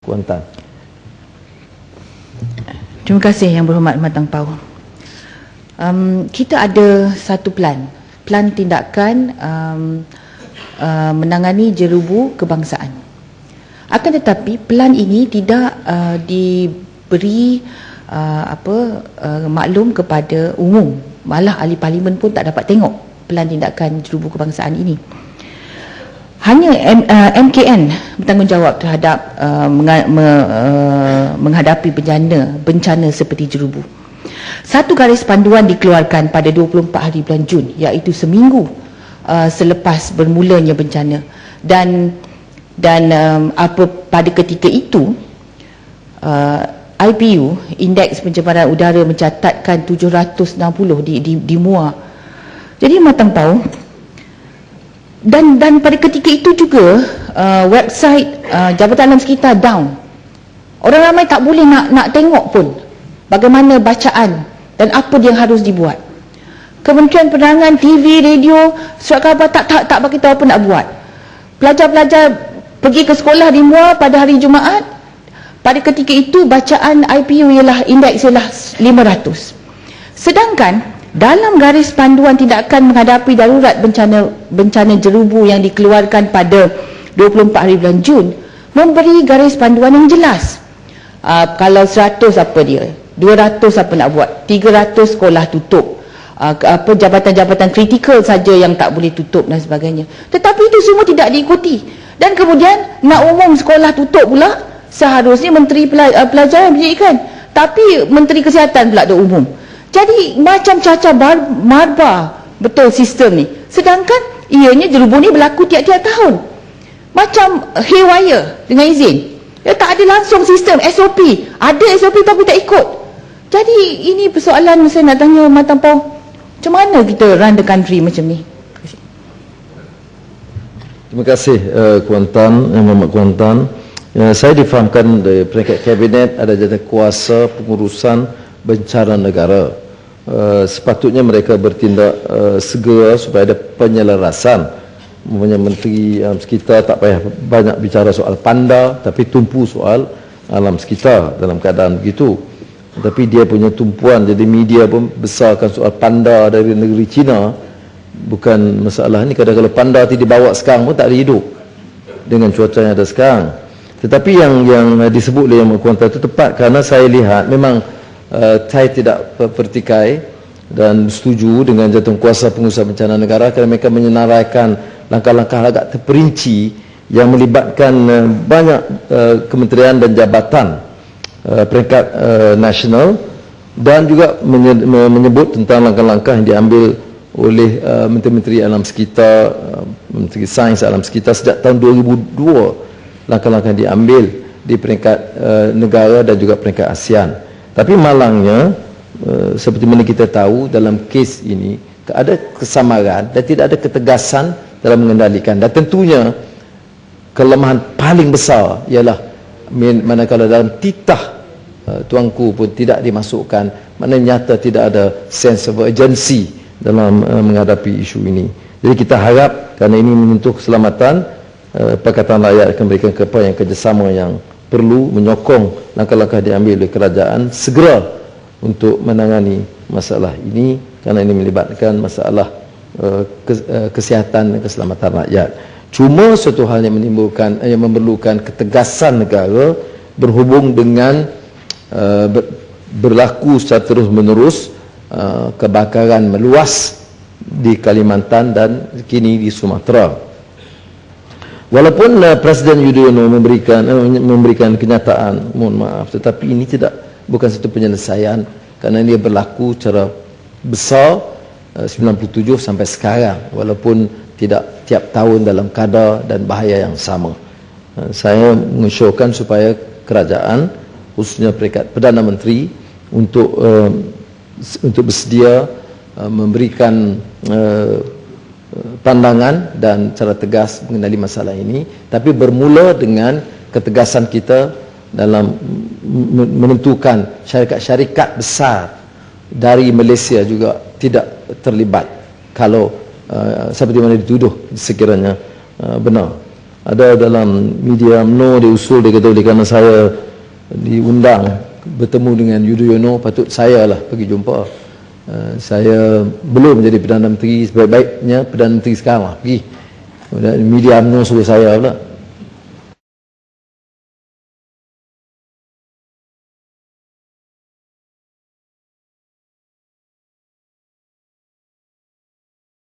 Kuantan. Terima kasih Yang Berhormat Matang Pau. Kita ada satu plan tindakan menangani jerubu kebangsaan. Akan tetapi plan ini tidak diberi maklum kepada umum. Malah ahli parlimen pun tak dapat tengok plan tindakan jerubu kebangsaan ini. Hanya MKN bertanggungjawab terhadap menghadapi bencana seperti jerubu. Satu garis panduan dikeluarkan pada 24 hari bulan Jun, iaitu seminggu selepas bermulanya bencana, dan pada ketika itu IPU, Indeks Pencemaran Udara, mencatatkan 760 di Muar. Jadi Matang Pau, dan pada ketika itu juga website Jabatan Alam Sekitar down. Orang ramai tak boleh nak tengok pun bagaimana bacaan dan apa yang harus dibuat. Kementerian Penerangan, TV, radio, surat khabar tak bagi tahu apa nak buat. Pelajar-pelajar pergi ke sekolah di Muar pada hari Jumaat. Pada ketika itu bacaan IPU indeks ialah 500. Sedangkan dalam garis panduan tindakan menghadapi darurat bencana jerubu yang dikeluarkan pada 24 hari bulan Jun, memberi garis panduan yang jelas. Kalau 100 apa dia, 200 apa nak buat, 300 sekolah tutup, jabatan-jabatan kritikal saja yang tak boleh tutup dan sebagainya. Tetapi itu semua tidak diikuti. Dan kemudian nak umum sekolah tutup pula, seharusnya Menteri Pelajaran pendidikan, tapi Menteri Kesihatan pula dah umum. Jadi macam cacar marba betul sistem ni. Sedangkan ianya jerubu ni berlaku tiap-tiap tahun. Macam haywire dengan izin. Tak ada langsung sistem SOP. Ada SOP tapi tak ikut. Jadi ini persoalan saya nak tanya Matang Pau, macam mana kita run the country macam ni? Terima kasih Kuantan, Muhammad Kuantan. Saya difahamkan dari peringkat kabinet ada jawatan kuasa pengurusan bencana negara. Sepatutnya mereka bertindak segera supaya ada penyelarasan. Namanya Menteri Alam Sekitar tak payah banyak bicara soal panda, tapi tumpu soal alam sekitar dalam keadaan begitu. Tapi dia punya tumpuan, jadi media pun besarkan soal panda dari negeri China. Bukan masalah ni, kadang kalau panda tu dibawa sekarang pun tak ada hidup dengan cuaca yang ada sekarang. Tetapi yang disebut oleh Yang Kuantan itu tepat, kerana saya lihat memang saya tidak pertikai dan setuju dengan jawatan kuasa pengurusan bencana negara kerana mereka menyenaraikan langkah-langkah agak terperinci yang melibatkan banyak kementerian dan jabatan peringkat nasional, dan juga menyebut tentang langkah-langkah yang diambil oleh Menteri-Menteri Alam Sekitar, Menteri Sains Alam Sekitar sejak tahun 2002. Langkah-langkah yang diambil di peringkat negara dan juga peringkat ASEAN. Tapi malangnya, seperti mana kita tahu dalam kes ini, ada kesamaran dan tidak ada ketegasan dalam mengendalikan. Dan tentunya kelemahan paling besar ialah manakala dalam titah tuanku pun tidak dimasukkan, maknanya nyata tidak ada sense of urgency dalam menghadapi isu ini. Jadi kita harap kerana ini menyentuh keselamatan, Pakatan Rakyat akan berikan kerjasama yang perlu menyokong langkah-langkah diambil oleh kerajaan segera untuk menangani masalah ini, kerana ini melibatkan masalah kesihatan dan keselamatan rakyat. Cuma suatu hal yang memerlukan ketegasan negara berhubung dengan berlaku secara terus-menerus kebakaran meluas di Kalimantan dan kini di Sumatera. Walaupun Presiden Yudhoyono memberikan kenyataan, mohon maaf, tetapi ini bukan satu penyelesaian, kerana dia berlaku secara besar 97 sampai sekarang, walaupun tidak tiap tahun dalam kadar dan bahaya yang sama. Saya mengesyorkan supaya kerajaan, khususnya peringkat Perdana Menteri, untuk bersedia memberikan pandangan dan cara tegas mengenali masalah ini, tapi bermula dengan ketegasan kita dalam menentukan syarikat-syarikat besar dari Malaysia juga tidak terlibat kalau seperti mana dituduh sekiranya benar. ada dalam media UMNO diusul, dia kata oleh kerana saya diundang bertemu dengan Yudhoyono, patut saya lah pergi jumpa. Saya belum jadi Perdana Menteri, sebaik-baiknya Perdana Menteri sekarang lah pergi. Media UMNO suruh saya pula.